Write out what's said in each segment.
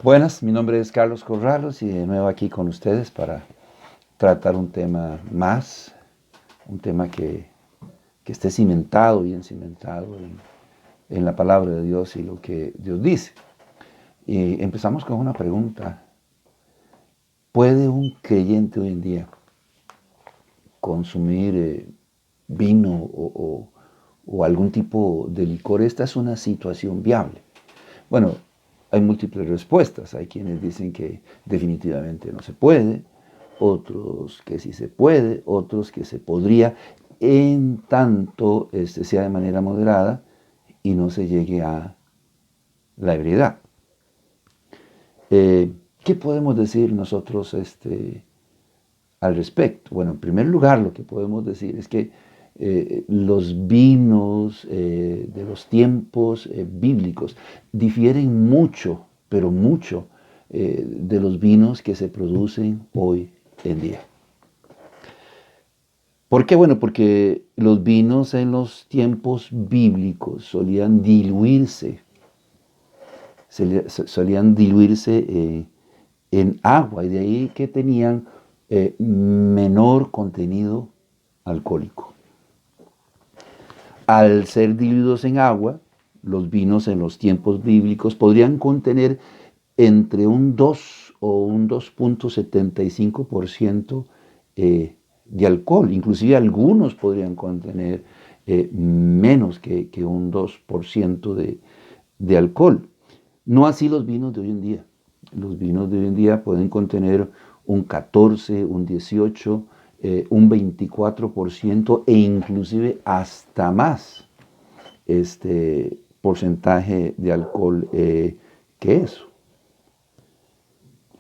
Buenas, mi nombre es Carlos Corralos y de nuevo aquí con ustedes para tratar un tema más, un tema que esté cimentado, bien cimentado en la palabra de Dios y lo que Dios dice. Y empezamos con una pregunta. ¿Puede un creyente hoy en día consumir vino o algún tipo de licor? Esta es una situación viable. Bueno, hay múltiples respuestas. Hay quienes dicen que definitivamente no se puede, otros que sí se puede, otros que se podría, en tanto sea de manera moderada y no se llegue a la ebriedad. ¿Qué podemos decir nosotros al respecto? Bueno, en primer lugar, lo que podemos decir es que los vinos de los tiempos bíblicos difieren mucho, pero mucho, de los vinos que se producen hoy en día. ¿Por qué? Bueno, porque los vinos en los tiempos bíblicos solían diluirse en agua, y de ahí que tenían menor contenido alcohólico. Al ser diluidos en agua, los vinos en los tiempos bíblicos podrían contener entre un 2 o un 2,75% de alcohol. Inclusive algunos podrían contener menos que un 2% de alcohol. No así los vinos de hoy en día. Los vinos de hoy en día pueden contener un 14, un 18, un 24% e inclusive hasta más porcentaje de alcohol que eso.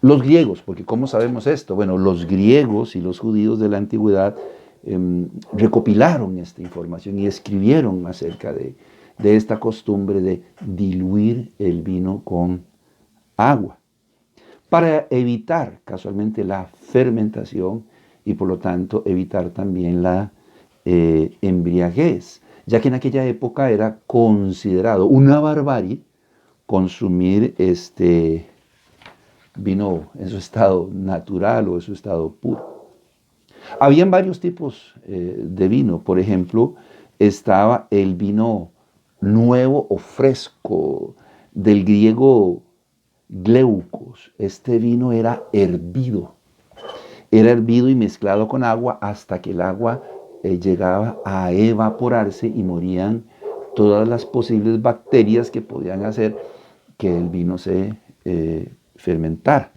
Los griegos, porque ¿cómo sabemos esto? Bueno, los griegos y los judíos de la antigüedad recopilaron esta información y escribieron acerca de esta costumbre de diluir el vino con agua para evitar casualmente la fermentación y por lo tanto evitar también la embriaguez, ya que en aquella época era considerado una barbarie consumir vino en su estado natural o en su estado puro. Habían varios tipos de vino. Por ejemplo, estaba el vino nuevo o fresco, del griego gleucos. Este vino era hervido y mezclado con agua hasta que el agua llegaba a evaporarse y morían todas las posibles bacterias que podían hacer que el vino se fermentara.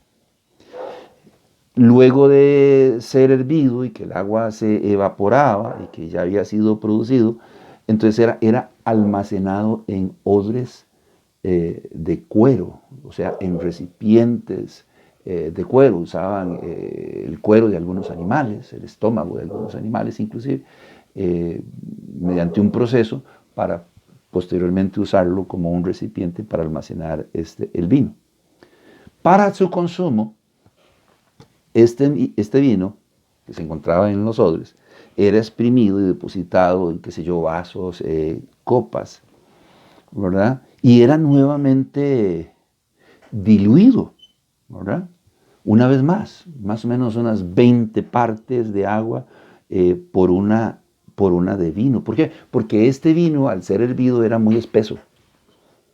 Luego de ser hervido y que el agua se evaporaba y que ya había sido producido, entonces era almacenado en odres de cuero, o sea, en recipientes de cuero. Usaban el cuero de algunos animales, el estómago de algunos animales inclusive, mediante un proceso para posteriormente usarlo como un recipiente para almacenar el vino. Para su consumo, este vino que se encontraba en los odres era exprimido y depositado en, qué sé yo, vasos, copas, ¿verdad? Y era nuevamente diluido, ¿verdad? Una vez más o menos unas 20 partes de agua por una de vino. ¿Por qué? Porque este vino, al ser hervido, era muy espeso.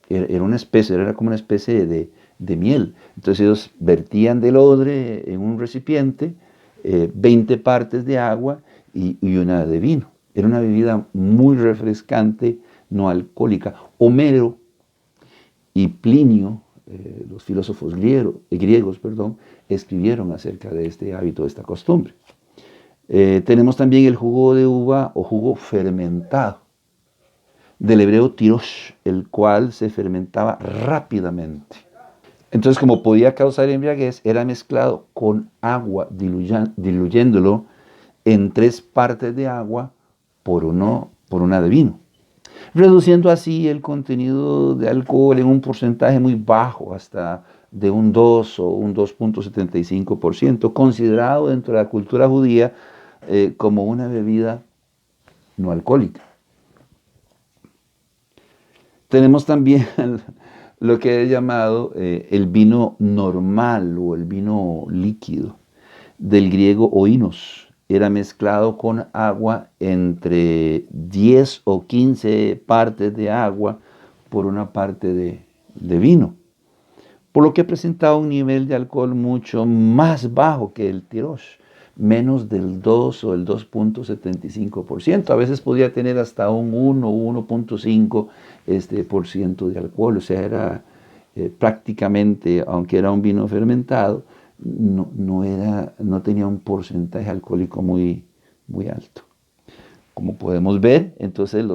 Era una especie, era como una especie de miel. Entonces ellos vertían del odre en un recipiente 20 partes de agua y una de vino. Era una bebida muy refrescante, no alcohólica. Homero y Plinio, los filósofos griegos, escribieron acerca de este hábito, de esta costumbre. Tenemos también el jugo de uva o jugo fermentado, del hebreo tirosh, el cual se fermentaba rápidamente. Entonces, como podía causar embriaguez, era mezclado con agua, diluyéndolo en 3 partes de agua por una de vino, reduciendo así el contenido de alcohol en un porcentaje muy bajo, hasta de un 2 o un 2,75%, considerado dentro de la cultura judía como una bebida no alcohólica. Tenemos también lo que he llamado el vino normal o el vino líquido, del griego oinos. Era mezclado con agua entre 10 o 15 partes de agua por una parte de vino, por lo que presentaba un nivel de alcohol mucho más bajo que el Tirosh, menos del 2 o el 2,75%. A veces podía tener hasta un 1 o 1,5 por ciento de alcohol, o sea, era prácticamente, aunque era un vino fermentado, no tenía un porcentaje alcohólico muy alto. Como podemos ver, entonces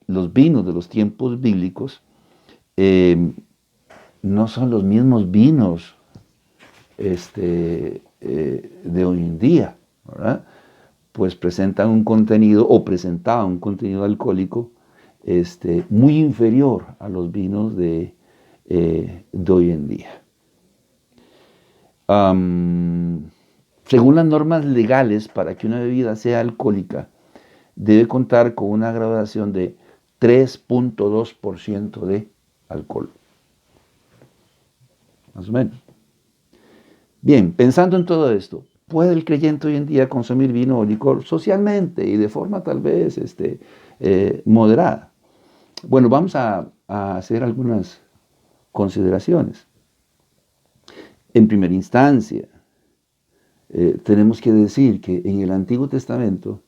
los vinos de los tiempos bíblicos eh, no son los mismos vinos de hoy en día, ¿verdad? Pues presentan un contenido o presentaban un contenido alcohólico muy inferior a los vinos de hoy en día. Según las normas legales, para que una bebida sea alcohólica, debe contar con una graduación de 3,2% de alcohol. Más o menos. Bien, pensando en todo esto, ¿puede el creyente hoy en día consumir vino o licor socialmente y de forma tal vez moderada? Bueno, vamos a hacer algunas consideraciones. En primera instancia, tenemos que decir que en el Antiguo Testamento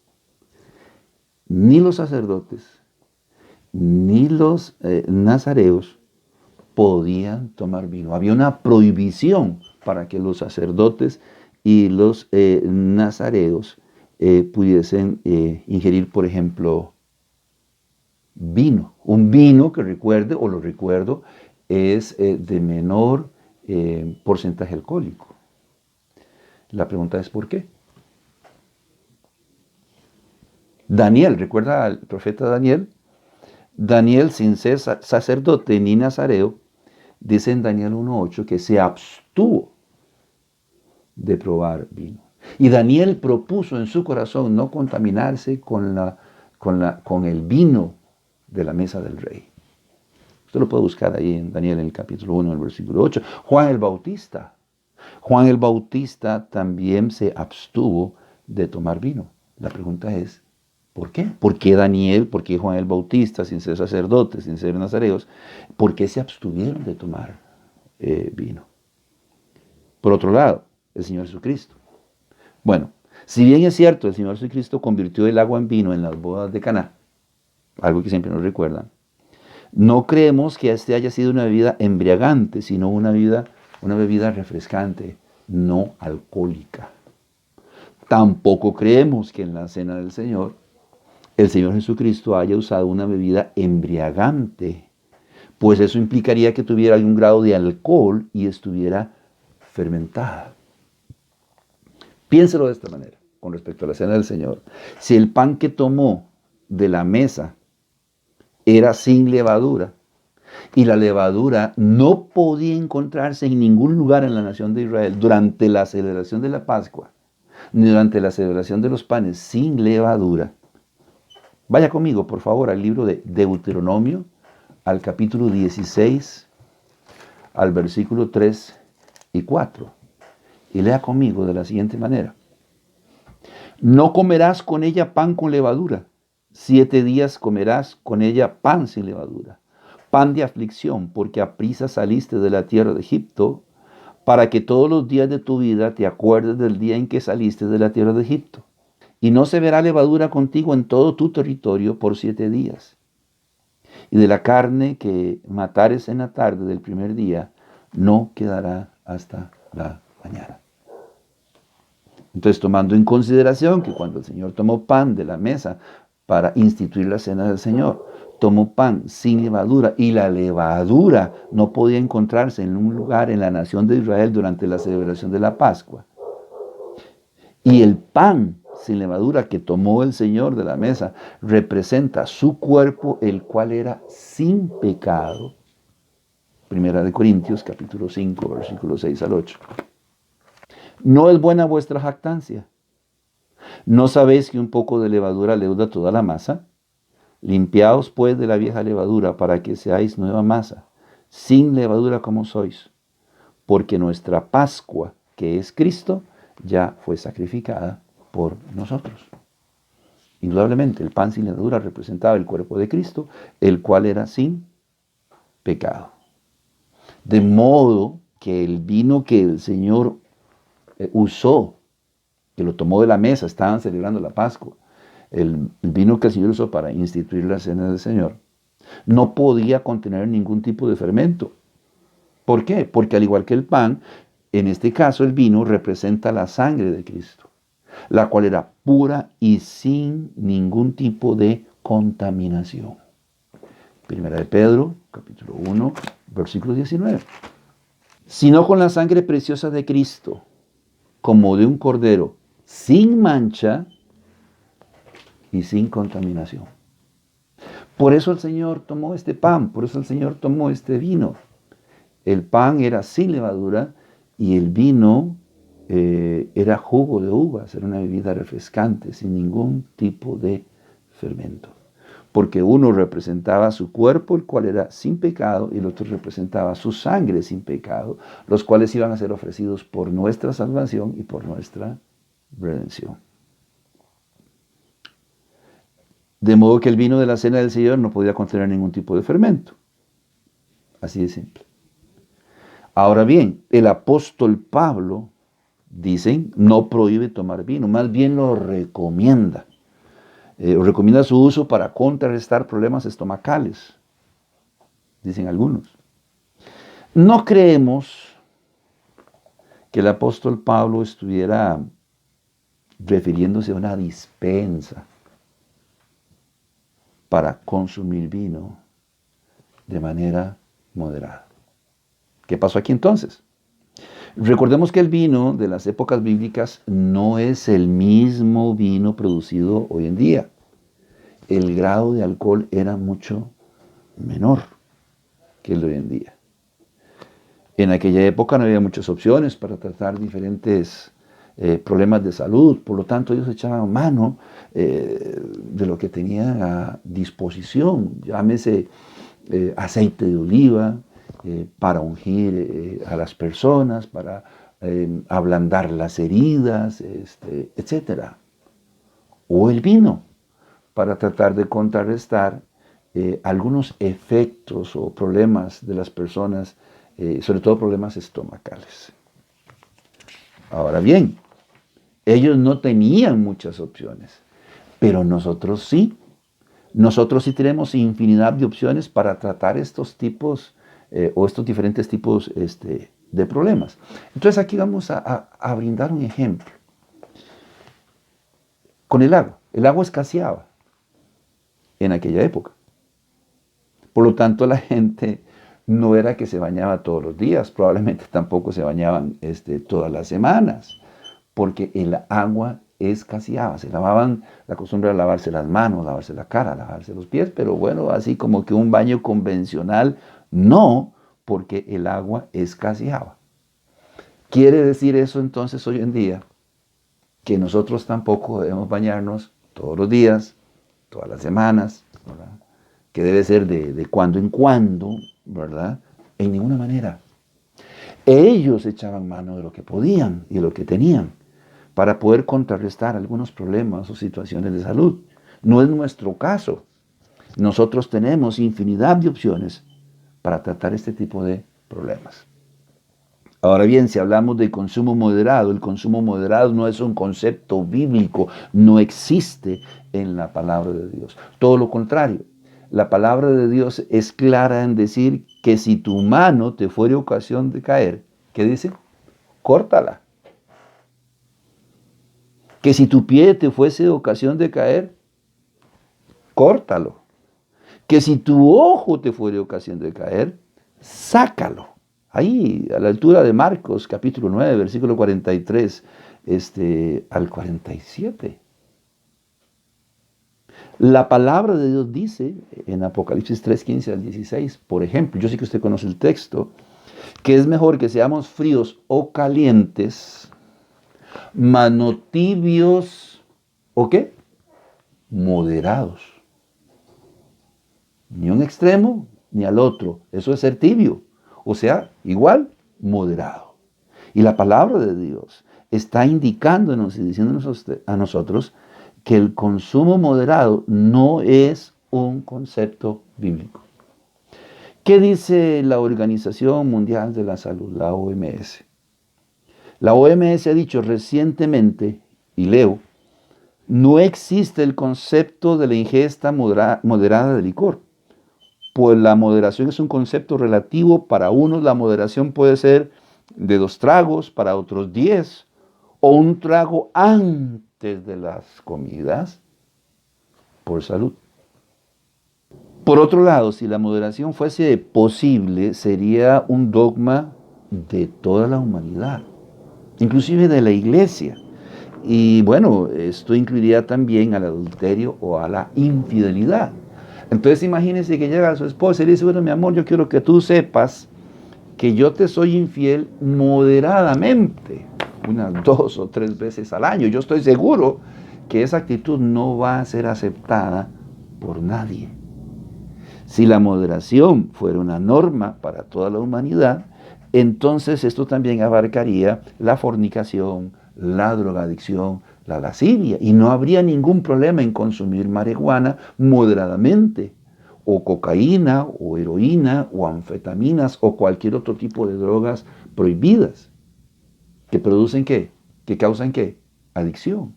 ni los sacerdotes ni los nazareos podían tomar vino. Había una prohibición para que los sacerdotes y los nazareos pudiesen ingerir, por ejemplo, vino. Un vino que recuerde, o lo recuerdo, es de menor porcentaje alcohólico. La pregunta es ¿por qué? Daniel, ¿recuerda al profeta Daniel? Daniel, sin ser sacerdote ni nazareo, dice en Daniel 1:8 que se abstuvo de probar vino. Y Daniel propuso en su corazón no contaminarse con el vino de la mesa del rey. Usted lo puede buscar ahí en Daniel en el capítulo 1, el versículo 8. Juan el Bautista también se abstuvo de tomar vino. La pregunta es, ¿por qué? ¿Por qué Daniel, por qué Juan el Bautista, sin ser sacerdotes, sin ser nazareos, por qué se abstuvieron de tomar vino? Por otro lado, el Señor Jesucristo. Bueno, si bien es cierto, el Señor Jesucristo convirtió el agua en vino en las bodas de Caná, algo que siempre nos recuerdan, no creemos que este haya sido una bebida embriagante, sino una bebida refrescante, no alcohólica. Tampoco creemos que en la cena del Señor, el Señor Jesucristo haya usado una bebida embriagante, pues eso implicaría que tuviera algún grado de alcohol y estuviera fermentada. Piénselo de esta manera, con respecto a la cena del Señor. Si el pan que tomó de la mesa era sin levadura, y la levadura no podía encontrarse en ningún lugar en la nación de Israel durante la celebración de la Pascua, ni durante la celebración de los panes sin levadura. Vaya conmigo, por favor, al libro de Deuteronomio, al capítulo 16, al versículo 3 y 4. Y lea conmigo de la siguiente manera. No comerás con ella pan con levadura. 7 días comerás con ella pan sin levadura. Pan de aflicción, porque aprisa saliste de la tierra de Egipto, para que todos los días de tu vida te acuerdes del día en que saliste de la tierra de Egipto. Y no se verá levadura contigo en todo tu territorio por 7 días. Y de la carne que matares en la tarde del primer día, no quedará hasta la mañana. Entonces, tomando en consideración que cuando el Señor tomó pan de la mesa para instituir la cena del Señor, tomó pan sin levadura, y la levadura no podía encontrarse en un lugar en la nación de Israel durante la celebración de la Pascua. Y el pan sin levadura que tomó el Señor de la mesa representa su cuerpo, el cual era sin pecado. Primera de Corintios, capítulo 5, versículos 6 al 8. No es buena vuestra jactancia. ¿No sabéis que un poco de levadura leuda toda la masa? Limpiaos pues de la vieja levadura para que seáis nueva masa, sin levadura como sois, porque nuestra Pascua, que es Cristo, ya fue sacrificada por nosotros. Indudablemente, el pan sin levadura representaba el cuerpo de Cristo, el cual era sin pecado. De modo que el vino que el Señor usó, que lo tomó de la mesa, estaban celebrando la Pascua, el vino que el Señor usó para instituir la cena del Señor, no podía contener ningún tipo de fermento. ¿Por qué? Porque al igual que el pan, en este caso el vino representa la sangre de Cristo, la cual era pura y sin ningún tipo de contaminación. Primera de Pedro, capítulo 1, versículo 19. Sino con la sangre preciosa de Cristo, como de un cordero, sin mancha y sin contaminación. Por eso el Señor tomó este pan, por eso el Señor tomó este vino. El pan era sin levadura y el vino era jugo de uvas, era una bebida refrescante, sin ningún tipo de fermento. Porque uno representaba su cuerpo, el cual era sin pecado, y el otro representaba su sangre sin pecado, los cuales iban a ser ofrecidos por nuestra salvación y por nuestra redención. De modo que el vino de la cena del Señor no podía contener ningún tipo de fermento. Así de simple. Ahora bien, el apóstol Pablo, dicen, no prohíbe tomar vino, más bien lo recomienda. Recomienda su uso para contrarrestar problemas estomacales, dicen algunos. No creemos que el apóstol Pablo estuviera refiriéndose a una dispensa para consumir vino de manera moderada. ¿Qué pasó aquí entonces? Recordemos que el vino de las épocas bíblicas no es el mismo vino producido hoy en día. El grado de alcohol era mucho menor que el de hoy en día. En aquella época no había muchas opciones para tratar diferentes problemas de salud, por lo tanto ellos echaban mano de lo que tenían a disposición, llámese aceite de oliva, para ungir a las personas, para ablandar las heridas, etc. O el vino, para tratar de contrarrestar algunos efectos o problemas de las personas, sobre todo problemas estomacales. Ahora bien, ellos no tenían muchas opciones, pero nosotros sí. Nosotros sí tenemos infinidad de opciones para tratar estos tipos o estos diferentes tipos de problemas. Entonces aquí vamos a brindar un ejemplo. Con el agua escaseaba en aquella época. Por lo tanto, la gente no era que se bañaba todos los días, probablemente tampoco se bañaban todas las semanas, porque el agua escaseaba. Se lavaban, la costumbre era lavarse las manos, lavarse la cara, lavarse los pies, pero bueno, así como que un baño convencional, no, porque el agua escaseaba. ¿Quiere decir eso entonces hoy en día que nosotros tampoco debemos bañarnos todos los días, todas las semanas, ¿verdad? Que debe ser de cuando en cuando, ¿verdad? En ninguna manera. Ellos echaban mano de lo que podían y de lo que tenían para poder contrarrestar algunos problemas o situaciones de salud. No es nuestro caso. Nosotros tenemos infinidad de opciones para tratar este tipo de problemas. Ahora bien, si hablamos de consumo moderado, el consumo moderado no es un concepto bíblico, no existe en la palabra de Dios. Todo lo contrario, la palabra de Dios es clara en decir que si tu mano te fuere ocasión de caer, ¿qué dice? Córtala. Que si tu pie te fuese ocasión de caer, córtalo. Que si tu ojo te fuere ocasión de caer, sácalo. Ahí, a la altura de Marcos, capítulo 9, versículo 43 al 47. La palabra de Dios dice en Apocalipsis 3, 15 al 16, por ejemplo, yo sé que usted conoce el texto, que es mejor que seamos fríos o calientes, mas no tibios, ¿o qué? Moderados. Ni un extremo, ni al otro. Eso es ser tibio. O sea, igual, moderado. Y la palabra de Dios está indicándonos y diciéndonos a nosotros que el consumo moderado no es un concepto bíblico. ¿Qué dice la Organización Mundial de la Salud, la OMS? La OMS ha dicho recientemente, y leo, no existe el concepto de la ingesta moderada de licor, pues la moderación es un concepto relativo. Para unos la moderación puede ser de 2 tragos, para otros 10, o un trago antes de las comidas, por salud. Por otro lado, si la moderación fuese posible, sería un dogma de toda la humanidad, inclusive de la iglesia. Y bueno, esto incluiría también al adulterio o a la infidelidad. Entonces imagínense que llega a su esposa y le dice, bueno, mi amor, yo quiero que tú sepas que yo te soy infiel moderadamente, unas 2 o 3 veces al año. Yo estoy seguro que esa actitud no va a ser aceptada por nadie. Si la moderación fuera una norma para toda la humanidad, entonces esto también abarcaría la fornicación, la drogadicción, la lascivia, y no habría ningún problema en consumir marihuana moderadamente, o cocaína, o heroína, o anfetaminas, o cualquier otro tipo de drogas prohibidas, que producen ¿qué? Que causan ¿qué? Adicción.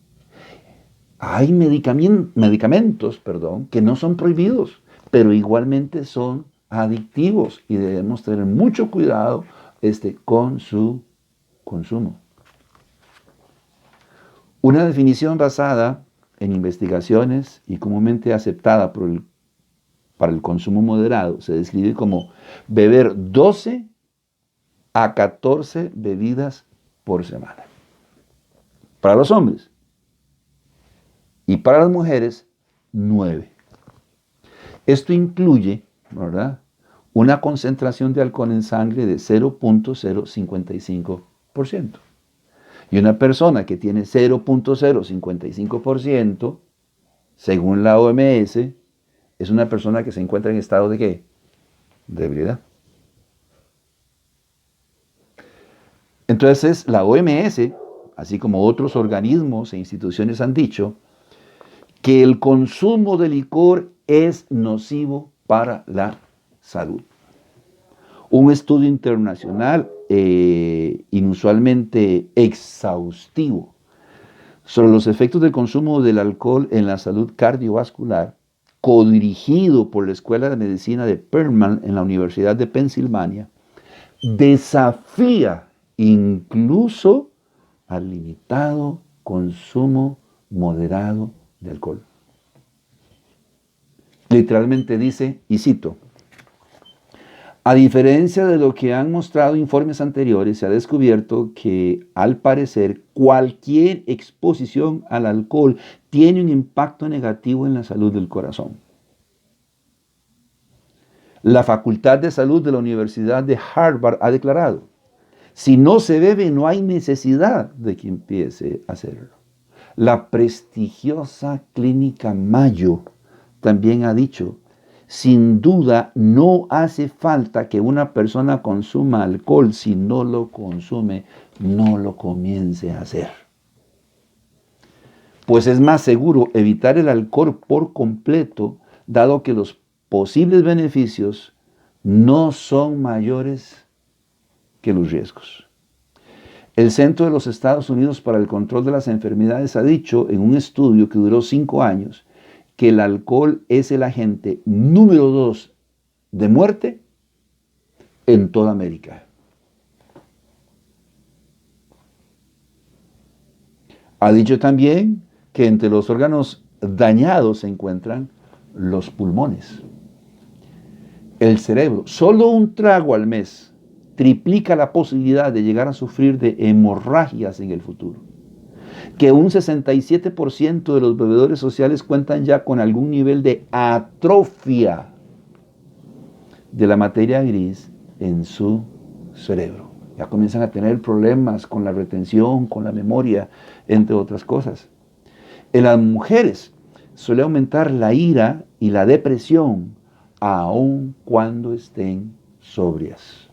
Hay medicamentos, que no son prohibidos, pero igualmente son adictivos y debemos tener mucho cuidado con su consumo. Una definición basada en investigaciones y comúnmente aceptada para el consumo moderado se describe como beber 12 a 14 bebidas por semana. Para los hombres y para las mujeres, 9. Esto incluye, ¿verdad?, una concentración de alcohol en sangre de 0.055%. Y una persona que tiene 0.055%, según la OMS, es una persona que se encuentra en estado de ¿qué? De ebriedad. Entonces, la OMS, así como otros organismos e instituciones han dicho que el consumo de licor es nocivo para la salud. Un estudio internacional inusualmente exhaustivo sobre los efectos del consumo del alcohol en la salud cardiovascular, codirigido por la Escuela de Medicina de Perman en la Universidad de Pensilvania, desafía incluso al limitado consumo moderado de alcohol. Literalmente dice, y cito, a diferencia de lo que han mostrado informes anteriores, se ha descubierto que, al parecer, cualquier exposición al alcohol tiene un impacto negativo en la salud del corazón. La Facultad de Salud de la Universidad de Harvard ha declarado, si no se bebe, no hay necesidad de que empiece a hacerlo. La prestigiosa clínica Mayo también ha dicho, sin duda no hace falta que una persona consuma alcohol. Si no lo consume, no lo comience a hacer. Pues es más seguro evitar el alcohol por completo, dado que los posibles beneficios no son mayores que los riesgos. El Centro de los Estados Unidos para el Control de las Enfermedades ha dicho en un estudio que duró 5 años que el alcohol es el agente número 2 de muerte en toda América. Ha dicho también que entre los órganos dañados se encuentran los pulmones, el cerebro. Solo un trago al mes triplica la posibilidad de llegar a sufrir de hemorragias en el futuro. Que un 67% de los bebedores sociales cuentan ya con algún nivel de atrofia de la materia gris en su cerebro. Ya comienzan a tener problemas con la retención, con la memoria, entre otras cosas. En las mujeres suele aumentar la ira y la depresión, aun cuando estén sobrias.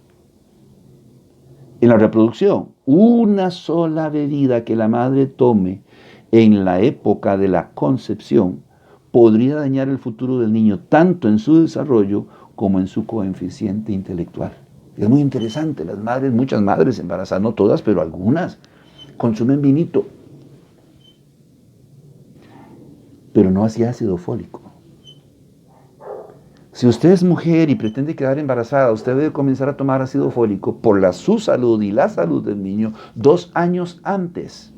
En la reproducción, una sola bebida que la madre tome en la época de la concepción podría dañar el futuro del niño, tanto en su desarrollo como en su coeficiente intelectual. Es muy interesante, las madres, muchas madres embarazadas, no todas, pero algunas, consumen vinito, pero no hacía ácido fólico. Si usted es mujer y pretende quedar embarazada, usted debe comenzar a tomar ácido fólico por su salud y la salud del niño 2 años antes.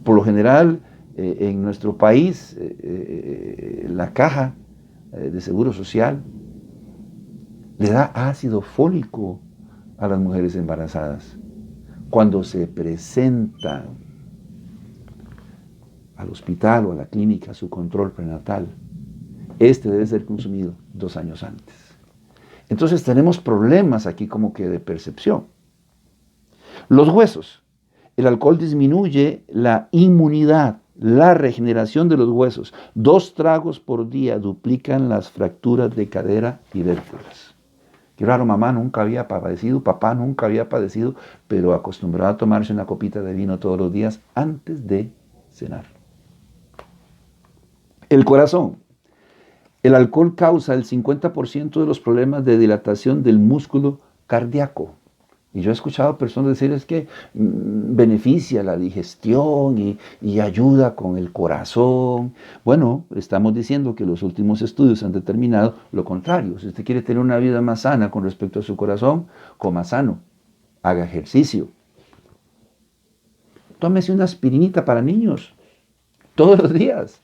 Por lo general, en nuestro país, la caja de seguro social le da ácido fólico a las mujeres embarazadas cuando se presentan al hospital o a la clínica a su control prenatal. Este debe ser consumido 2 años antes. Entonces tenemos problemas aquí como que de percepción. Los huesos. El alcohol disminuye la inmunidad, la regeneración de los huesos. 2 tragos por día duplican las fracturas de cadera y vértebras. Qué raro, mamá nunca había padecido, papá nunca había padecido, pero acostumbrado a tomarse una copita de vino todos los días antes de cenar. El corazón. El alcohol causa el 50% de los problemas de dilatación del músculo cardíaco. Y yo he escuchado a personas decir es que beneficia la digestión y ayuda con el corazón. Bueno, estamos diciendo que los últimos estudios han determinado lo contrario. Si usted quiere tener una vida más sana con respecto a su corazón, coma sano, haga ejercicio. Tómese una aspirinita para niños todos los días.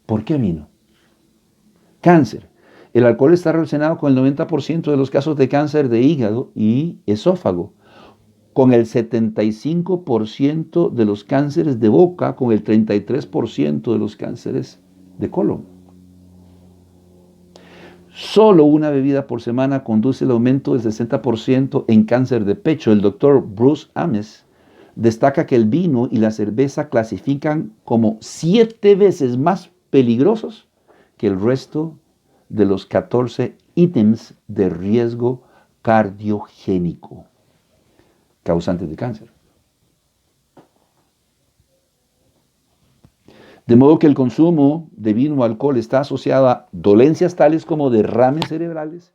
¿Por qué vino? Cáncer. El alcohol está relacionado con el 90% de los casos de cáncer de hígado y esófago, con el 75% de los cánceres de boca, con el 33% de los cánceres de colon. Solo una bebida por semana conduce al aumento del 60% en cáncer de pecho. El doctor Bruce Ames destaca que el vino y la cerveza clasifican como 7 veces más peligrosos que el resto de los 14 ítems de riesgo cardiogénico causantes de cáncer. De modo que el consumo de vino o alcohol está asociado a dolencias tales como derrames cerebrales,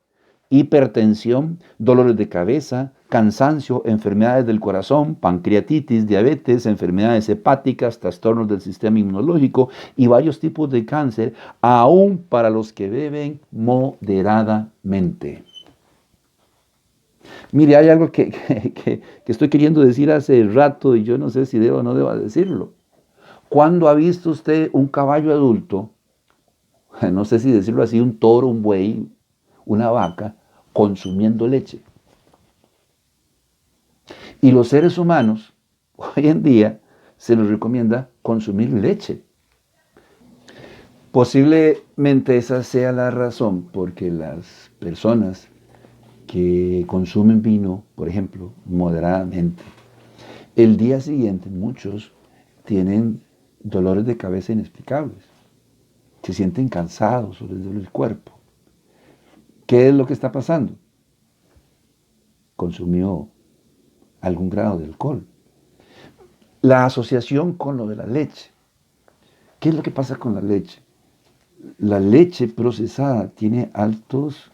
hipertensión, dolores de cabeza, cansancio, enfermedades del corazón, pancreatitis, diabetes, enfermedades hepáticas, trastornos del sistema inmunológico y varios tipos de cáncer, aún para los que beben moderadamente. Mire, hay algo que estoy queriendo decir hace rato y yo no sé si debo o no debo decirlo. ¿Cuándo ha visto usted un caballo adulto, no sé si decirlo así, un toro, un buey, una vaca, consumiendo leche? Y los seres humanos, hoy en día, se les recomienda consumir leche. Posiblemente esa sea la razón porque las personas que consumen vino, por ejemplo, moderadamente, el día siguiente muchos tienen dolores de cabeza inexplicables. Se sienten cansados o les duele el cuerpo. ¿Qué es lo que está pasando? Consumió algún grado de alcohol. La asociación con lo de la leche. ¿Qué es lo que pasa con la leche? La leche procesada tiene altos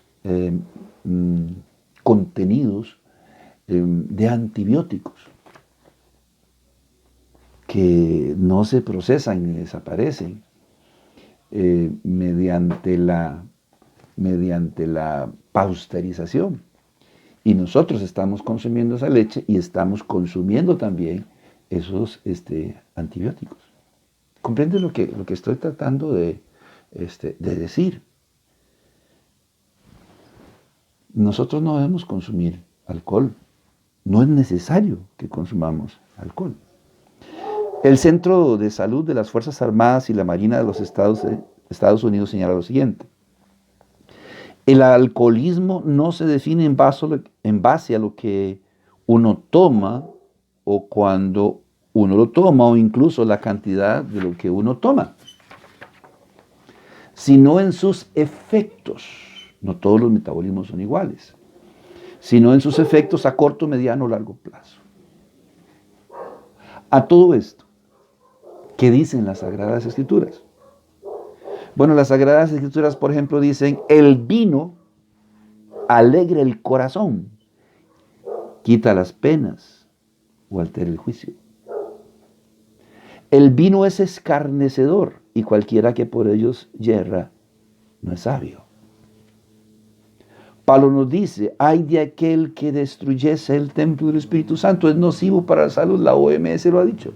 contenidos de antibióticos que no se procesan ni desaparecen mediante la pasteurización. Y nosotros estamos consumiendo esa leche y estamos consumiendo también esos antibióticos. ¿Comprende lo que estoy tratando de decir? Nosotros no debemos consumir alcohol. No es necesario que consumamos alcohol. El Centro de Salud de las Fuerzas Armadas y la Marina de los Estados Unidos señala lo siguiente. El alcoholismo no se define en base a lo que uno toma o cuando uno lo toma o incluso la cantidad de lo que uno toma. sino en sus efectos. No todos los metabolismos son iguales, sino en sus efectos a corto, mediano o largo plazo. A todo esto, ¿qué dicen las Sagradas Escrituras? Bueno, las Sagradas Escrituras, por ejemplo, dicen, el vino alegra el corazón, quita las penas o altera el juicio. El vino es escarnecedor y cualquiera que por ellos yerra no es sabio. Pablo nos dice, ay de aquel que destruyese el templo del Espíritu Santo, es nocivo para la salud, la OMS lo ha dicho.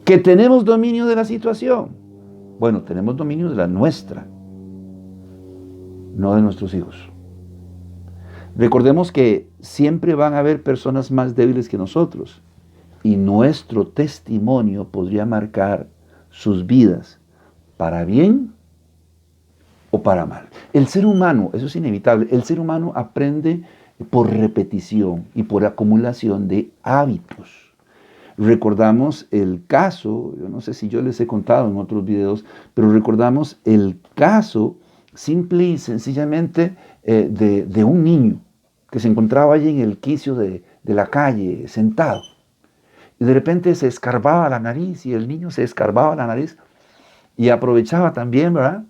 Que tenemos dominio de la situación. Bueno, tenemos dominio de la nuestra, no de nuestros hijos. Recordemos que siempre van a haber personas más débiles que nosotros y nuestro testimonio podría marcar sus vidas para bien o para mal. El ser humano, eso es inevitable, el ser humano aprende por repetición y por acumulación de hábitos. Recordamos el caso, yo no sé si yo les he contado en otros videos, pero recordamos el caso simple y sencillamente de un niño que se encontraba allí en el quicio de la calle, sentado. Y de repente se escarbaba la nariz y el niño se escarbaba la nariz y aprovechaba también, ¿verdad?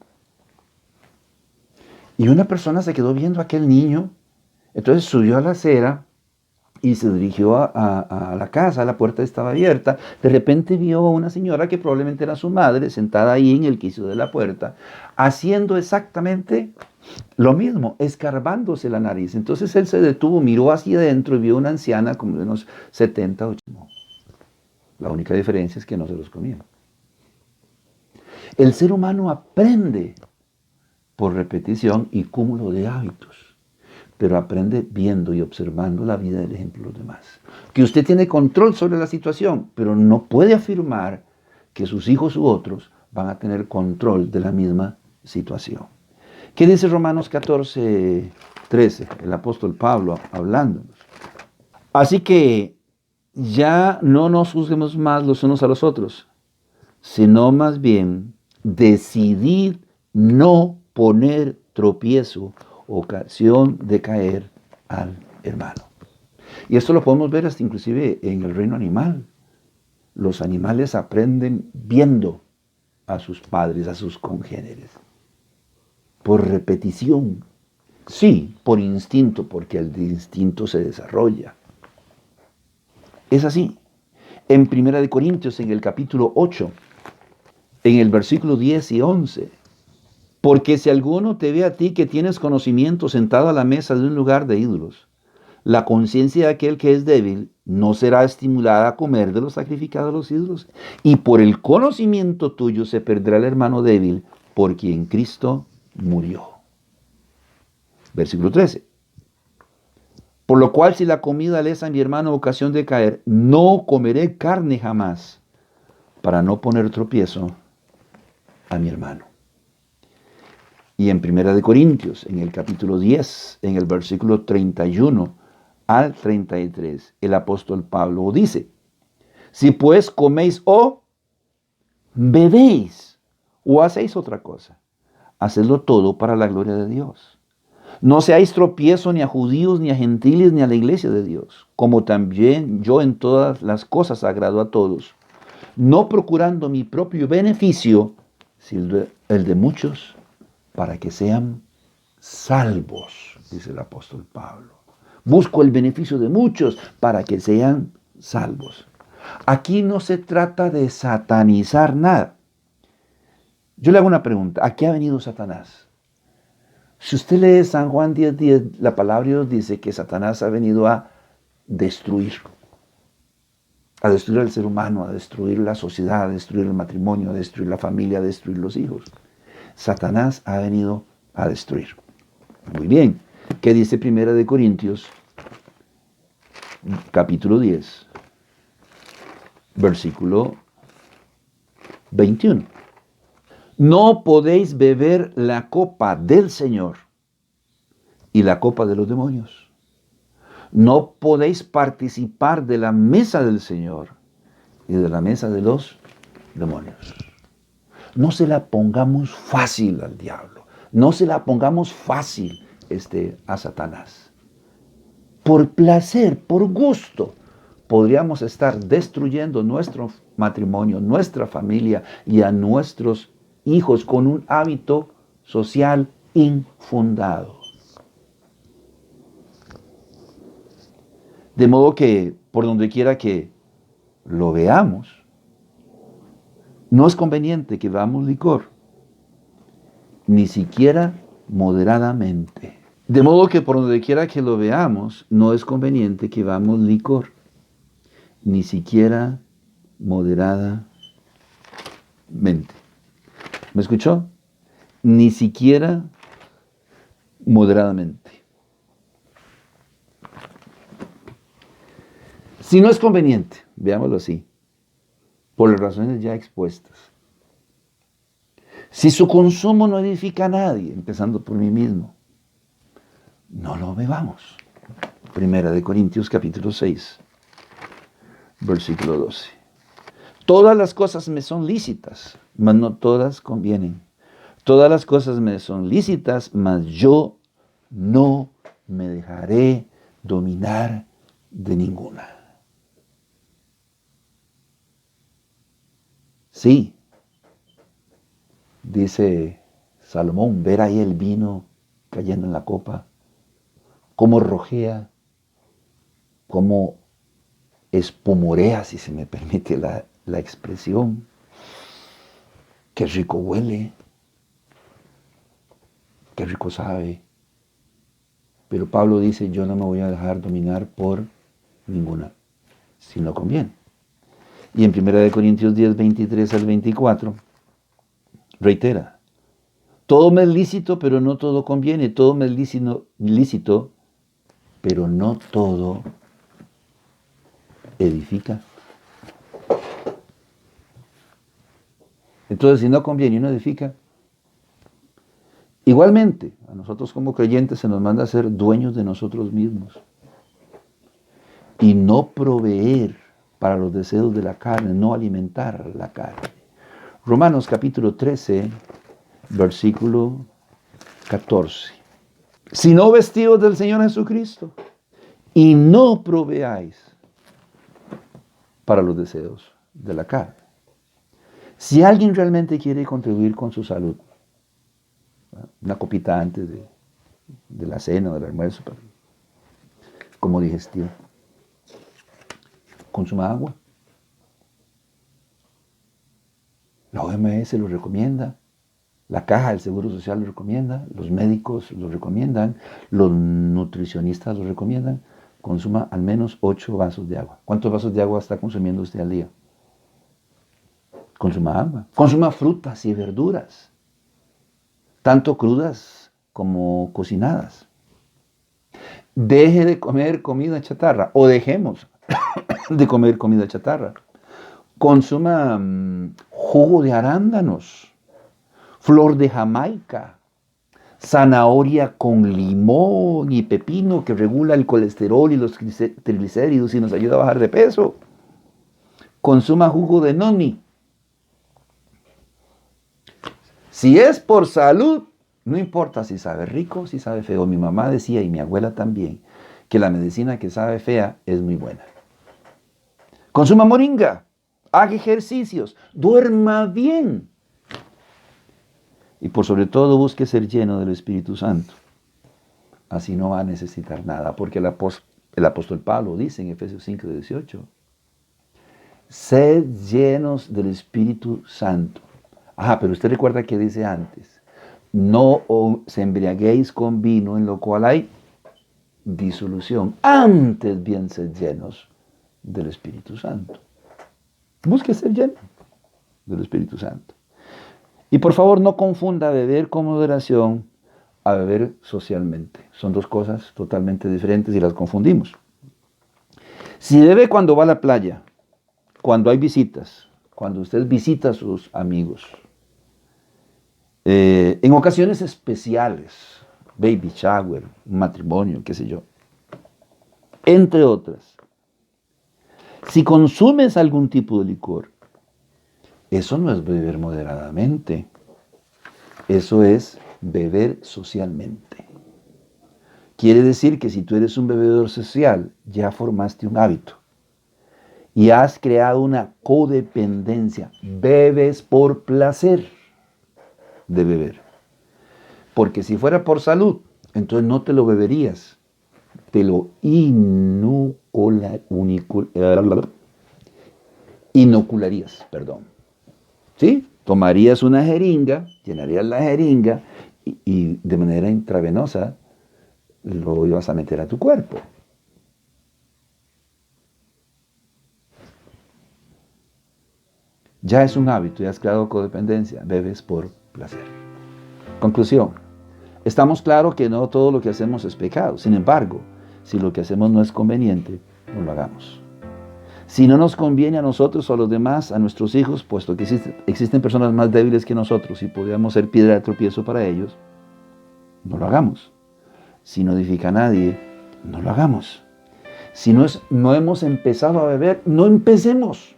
Y una persona se quedó viendo a aquel niño, entonces subió a la acera y se dirigió a la casa, la puerta estaba abierta. De repente vio a una señora que probablemente era su madre, sentada ahí en el quicio de la puerta, haciendo exactamente lo mismo, escarbándose la nariz. Entonces él se detuvo, miró hacia adentro y vio una anciana como de unos 70, 80. La única diferencia es que no se los comía. El ser humano aprende por repetición y cúmulo de hábitos, pero aprende viendo y observando la vida del ejemplo de los demás. Que usted tiene control sobre la situación, pero no puede afirmar que sus hijos u otros van a tener control de la misma situación. ¿Qué dice Romanos 14, 13? El apóstol Pablo hablándonos. Así que ya no nos juzguemos más los unos a los otros, sino más bien decidid no poner tropiezo, ocasión de caer al hermano. Y esto lo podemos ver hasta inclusive en el reino animal. Los animales aprenden viendo a sus padres, a sus congéneres. Por repetición. Sí, por instinto, porque el instinto se desarrolla. Es así. En 1 Corintios, en el capítulo 8, en el versículo 10 y 11, porque si alguno te ve a ti que tienes conocimiento sentado a la mesa de un lugar de ídolos, la conciencia de aquel que es débil no será estimulada a comer de lo sacrificado a los ídolos, y por el conocimiento tuyo se perderá el hermano débil por quien Cristo murió. Versículo 13. Por lo cual, si la comida le es a mi hermano ocasión de caer, no comeré carne jamás, para no poner tropiezo a mi hermano. Y en 1 Corintios, en el capítulo 10, en el versículo 31 al 33, el apóstol Pablo dice, si pues coméis o bebéis o hacéis otra cosa, hacedlo todo para la gloria de Dios. No seáis tropiezo ni a judíos, ni a gentiles, ni a la iglesia de Dios, como también yo en todas las cosas agrado a todos, no procurando mi propio beneficio, sino el de muchos, para que sean salvos, dice el apóstol Pablo. Busco el beneficio de muchos para que sean salvos. Aquí no se trata de satanizar nada. Yo le hago una pregunta. ¿A qué ha venido Satanás? Si usted lee San Juan 10:10, la palabra de Dios dice que Satanás ha venido a destruir al ser humano, a destruir la sociedad, a destruir el matrimonio, a destruir la familia, a destruir los hijos. Satanás ha venido a destruir. Muy bien. ¿Qué dice 1 Corintios, capítulo 10, versículo 21? No podéis beber la copa del Señor y la copa de los demonios. No podéis participar de la mesa del Señor y de la mesa de los demonios. No se la pongamos fácil al diablo. No se la pongamos fácil a Satanás. Por placer, por gusto, podríamos estar destruyendo nuestro matrimonio, nuestra familia y a nuestros hijos con un hábito social infundado. De modo que por donde quiera que lo veamos, no es conveniente que bebamos licor, ni siquiera moderadamente. De modo que por donde quiera que lo veamos, no es conveniente que bebamos licor, ni siquiera moderadamente. ¿Me escuchó? Ni siquiera moderadamente. Si no es conveniente, veámoslo así, por las razones ya expuestas. Si su consumo no edifica a nadie, empezando por mí mismo, no lo bebamos. Primera de Corintios capítulo 6, versículo 12. Todas las cosas me son lícitas, mas no todas convienen. Todas las cosas me son lícitas, mas yo no me dejaré dominar de ninguna. Sí, dice Salomón, ver ahí el vino cayendo en la copa, cómo rojea, cómo espumorea, si se me permite la expresión. Qué rico huele, qué rico sabe. Pero Pablo dice, yo no me voy a dejar dominar por ninguna, si no conviene. Y en 1 Corintios 10, 23 al 24, reitera, todo me es lícito, pero no todo conviene. Todo me es lícito, pero no todo edifica. Entonces, si no conviene y no edifica, igualmente, a nosotros como creyentes se nos manda a ser dueños de nosotros mismos y no proveer para los deseos de la carne, no alimentar la carne. Romanos capítulo 13, versículo 14. Si no vestidos del Señor Jesucristo y no proveáis para los deseos de la carne. Si alguien realmente quiere contribuir con su salud, una copita antes de la cena o del almuerzo, como digestión, consuma agua. La OMS lo recomienda, la Caja del Seguro Social lo recomienda, los médicos lo recomiendan, los nutricionistas lo recomiendan. Consuma al menos 8 vasos de agua. ¿Cuántos vasos de agua está consumiendo usted al día? Consuma agua. Consuma frutas y verduras, tanto crudas como cocinadas. Deje de comer comida chatarra, o dejemos de comer comida chatarra. Consuma jugo de arándanos, flor de Jamaica, zanahoria con limón y pepino que regula el colesterol y los triglicéridos y nos ayuda a bajar de peso. Consuma jugo de noni. Si es por salud, no importa si sabe rico, si sabe feo. Mi mamá decía, y mi abuela también, que la medicina que sabe fea es muy buena. Consuma moringa, haga ejercicios, duerma bien. Y por sobre todo busque ser lleno del Espíritu Santo. Así no va a necesitar nada, porque el apóstol Pablo dice en Efesios 5, 18, sed llenos del Espíritu Santo. Pero usted recuerda que dice antes, no os embriaguéis con vino en lo cual hay disolución, antes bien sed llenos del Espíritu Santo. Busque ser lleno del Espíritu Santo. Y por favor no confunda beber con moderación a beber socialmente. Son dos cosas totalmente diferentes y las confundimos. Si bebe cuando va a la playa, cuando hay visitas, cuando usted visita a sus amigos, en ocasiones especiales, baby shower, matrimonio, qué sé yo, entre otras, si consumes algún tipo de licor, Eso no es beber moderadamente. Eso es beber socialmente. Quiere decir que si tú eres un bebedor social, ya formaste un hábito y has creado una codependencia. Bebes por placer de beber. Porque si fuera por salud, entonces no te lo beberías. Te lo inocularías, perdón. ¿Sí? Tomarías una jeringa, llenarías la jeringa y de manera intravenosa lo ibas a meter a tu cuerpo. Ya es un hábito, ya has creado codependencia, bebes por placer. Conclusión, estamos claros que no todo lo que hacemos es pecado. Sin embargo, si lo que hacemos no es conveniente, no lo hagamos. Si no nos conviene a nosotros o a los demás, a nuestros hijos, puesto que existen personas más débiles que nosotros y podríamos ser piedra de tropiezo para ellos, no lo hagamos. Si no edifica a nadie, no lo hagamos. Si no hemos empezado a beber, no empecemos.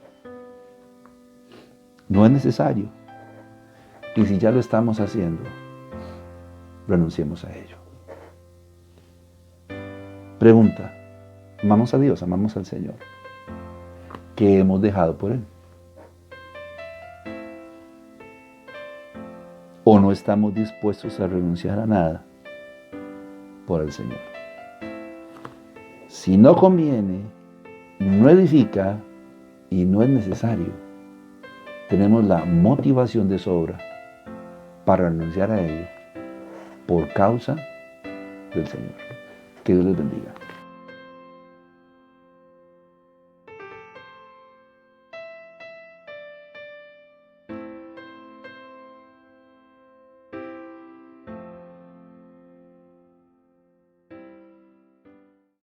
No es necesario. Y si ya lo estamos haciendo, renunciemos a ello. Pregunta, ¿amamos a Dios? ¿Amamos al Señor? ¿Qué hemos dejado por Él? ¿O no estamos dispuestos a renunciar a nada por el Señor? Si no conviene, no edifica y no es necesario, tenemos la motivación de sobra para renunciar a ello por causa del Señor. Que Dios les bendiga.